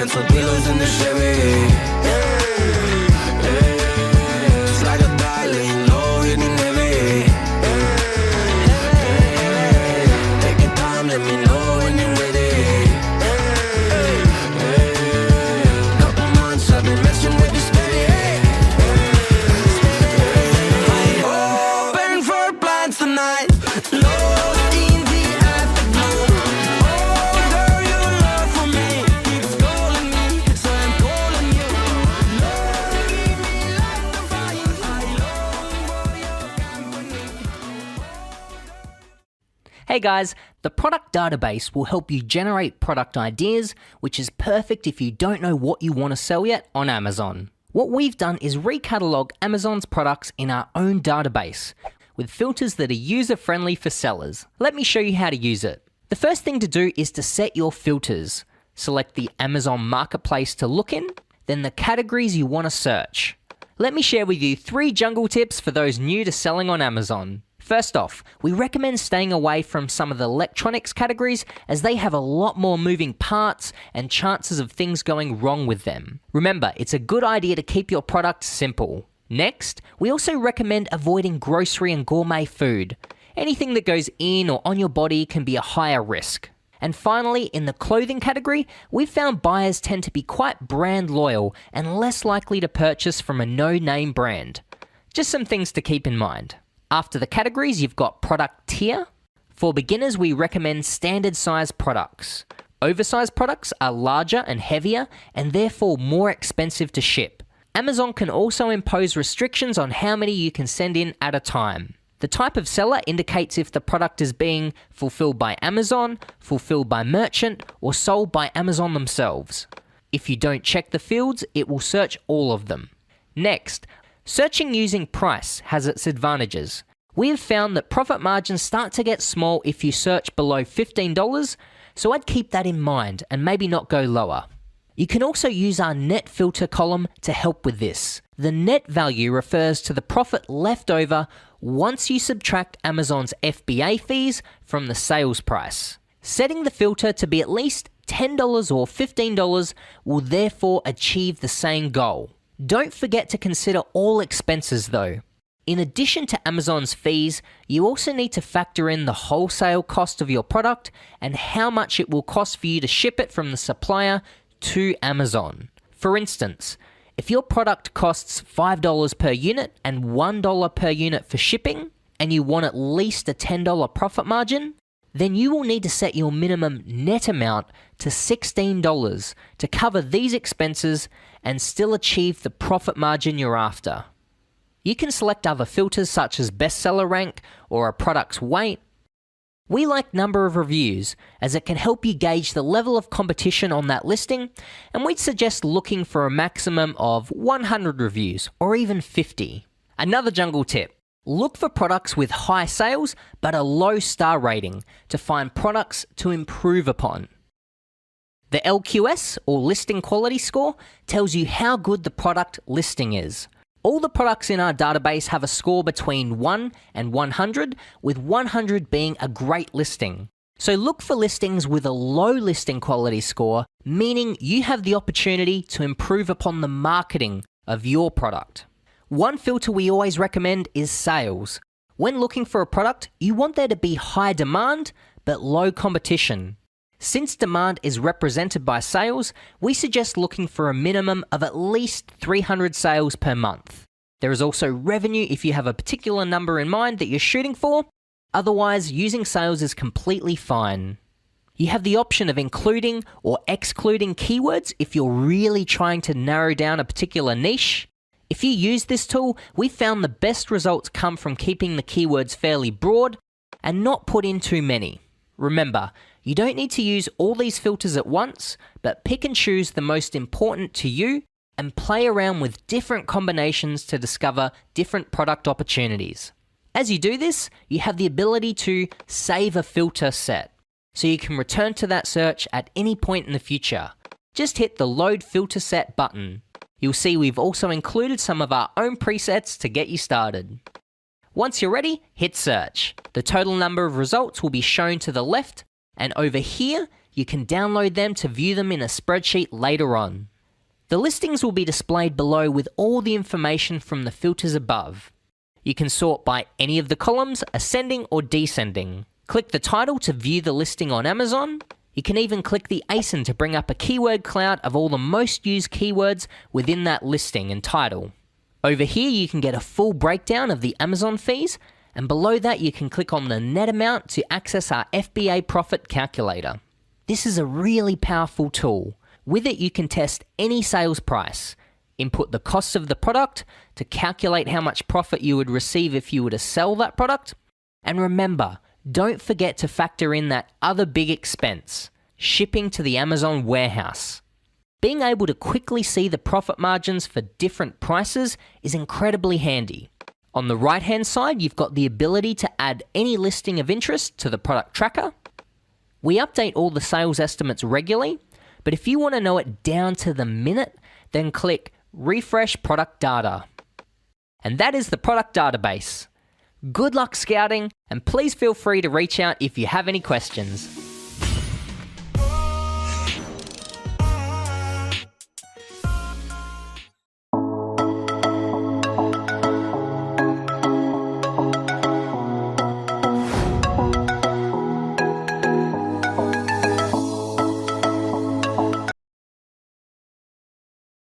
cancel pillows in the Chevy. Just like a dot, laying low, hitting heavy. Take your time, let me know when you're ready. Couple months I've been messing with this steady. Open for plans tonight. Lost in the afterglow. Oh girl, your love for me keeps calling me, so I'm calling you. Love, give me like the fire. I long for your company. Hey guys, the product database will help you generate product ideas, which is perfect if you don't know what you want to sell yet on Amazon. What we've done is recatalog Amazon's products in our own database, with filters that are user-friendly for sellers. Let me show you how to use it. The first thing to do is to set your filters. Select the Amazon Marketplace to look in, then the categories you want to search. Let me share with you 3 jungle tips for those new to selling on Amazon. First off, we recommend staying away from some of the electronics categories as they have a lot more moving parts and chances of things going wrong with them. Remember, it's a good idea to keep your product simple. Next, we also recommend avoiding grocery and gourmet food. Anything that goes in or on your body can be a higher risk. And finally, in the clothing category, we've found buyers tend to be quite brand loyal and less likely to purchase from a no-name brand. Just some things to keep in mind. After the categories, you've got product tier. For beginners, we recommend standard size products. Oversized products are larger and heavier and therefore more expensive to ship. Amazon can also impose restrictions on how many you can send in at a time. The type of seller indicates if the product is being fulfilled by Amazon, fulfilled by merchant, or sold by Amazon themselves. If you don't check the fields, it will search all of them. Next, searching using price has its advantages. We have found that profit margins start to get small if you search below $15, so I'd keep that in mind and maybe not go lower. You can also use our net filter column to help with this. The net value refers to the profit left over once you subtract Amazon's FBA fees from the sales price. Setting the filter to be at least $10 or $15 will therefore achieve the same goal. Don't forget to consider all expenses though. In addition to Amazon's fees, you also need to factor in the wholesale cost of your product and how much it will cost for you to ship it from the supplier to Amazon. For instance, if your product costs $5 per unit and $1 per unit for shipping, and you want at least a $10 profit margin, then you will need to set your minimum net amount to $16 to cover these expenses and still achieve the profit margin you're after. You can select other filters such as bestseller rank or a product's weight. We like number of reviews as it can help you gauge the level of competition on that listing, and we'd suggest looking for a maximum of 100 reviews or even 50. Another jungle tip. Look for products with high sales but a low star rating to find products to improve upon. The LQS, or listing quality score, tells you how good the product listing is. All the products in our database have a score between 1 and 100, with 100 being a great listing. So look for listings with a low listing quality score, meaning you have the opportunity to improve upon the marketing of your product. One filter we always recommend is sales. When looking for a product, you want there to be high demand but low competition. Since demand is represented by sales, we suggest looking for a minimum of at least 300 sales per month. There is also revenue if you have a particular number in mind that you're shooting for. Otherwise, using sales is completely fine. You have the option of including or excluding keywords if you're really trying to narrow down a particular niche. If you use this tool, we found the best results come from keeping the keywords fairly broad and not put in too many. Remember, you don't need to use all these filters at once, but pick and choose the most important to you and play around with different combinations to discover different product opportunities. As you do this, you have the ability to save a filter set, so you can return to that search at any point in the future. Just hit the Load Filter Set button. You'll see we've also included some of our own presets to get you started. Once you're ready, hit search. The total number of results will be shown to the left, and over here, you can download them to view them in a spreadsheet later on. The listings will be displayed below with all the information from the filters above. You can sort by any of the columns, ascending or descending. Click the title to view the listing on Amazon. You can even click the ASIN to bring up a keyword cloud of all the most used keywords within that listing and title. Over here you can get a full breakdown of the Amazon fees, and below that you can click on the net amount to access our Fba Profit Calculator. This is a really powerful tool. With it you can test any sales price, input the costs of the product to calculate how much profit you would receive if you were to sell that product, and remember, don't forget to factor in that other big expense, shipping to the Amazon warehouse. Being able to quickly see the profit margins for different prices is incredibly handy. On the right hand side, you've got the ability to add any listing of interest to the product tracker. We update all the sales estimates regularly, but if you want to know it down to the minute, then click Refresh Product Data. And that is the product database. Good luck scouting, and please feel free to reach out if you have any questions.